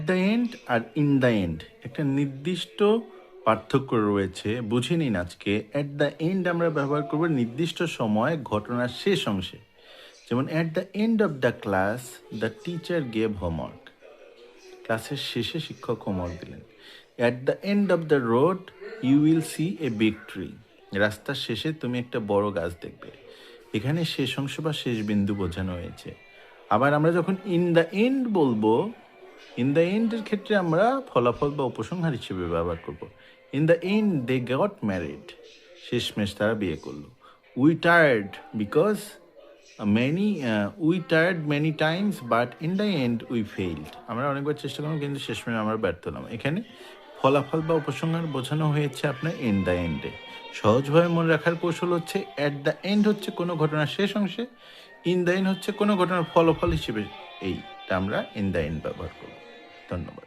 The end আর in the end একটা নির্দিষ্ট পার্থক্য রয়েছে, বুঝে নিন আজকে। অ্যাট দ্য এন্ড আমরা ব্যবহার করব নির্দিষ্ট সময় ঘটনার শেষ অংশে, যেমন at the end of the class the teacher gave homework. ক্লাসের শেষে শিক্ষক হোমওয়ার্ক দিলেন। At the end of the road you will see a big tree. রাস্তার শেষে তুমি একটা বড় গাছ দেখবে। এখানে শেষ অংশ বা শেষ বিন্দু বোঝানো হয়েছে। আবার আমরা যখন ইন দ্য এন্ড বলবো, ইন দ্য এন্ডের ক্ষেত্রে আমরা ফলাফল বা উপসংহার হিসেবে ব্যবহার করব। In the end they got married. শেষমেশ তারা বিয়ে করলো। We tired because we tired many times but in the end we failed. আমরা অনেকবার চেষ্টা করলাম কিন্তু শেষমেশ আমরা ব্যর্থ হলাম। এখানে ফলাফল বা উপসংহার বোঝানো হয়েছে আপনার ইন দ্য এন্ডে। সহজভাবে মনে রাখার কৌশল হচ্ছে অ্যাট দ্য এন্ড হচ্ছে কোনো ঘটনার শেষ অংশে, ইন দ্য এন্ড হচ্ছে কোনো ঘটনার ফলাফল হিসেবে। এইটা আমরা ইন দ্য এন্ড ব্যবহার করব। ধন্যবাদ।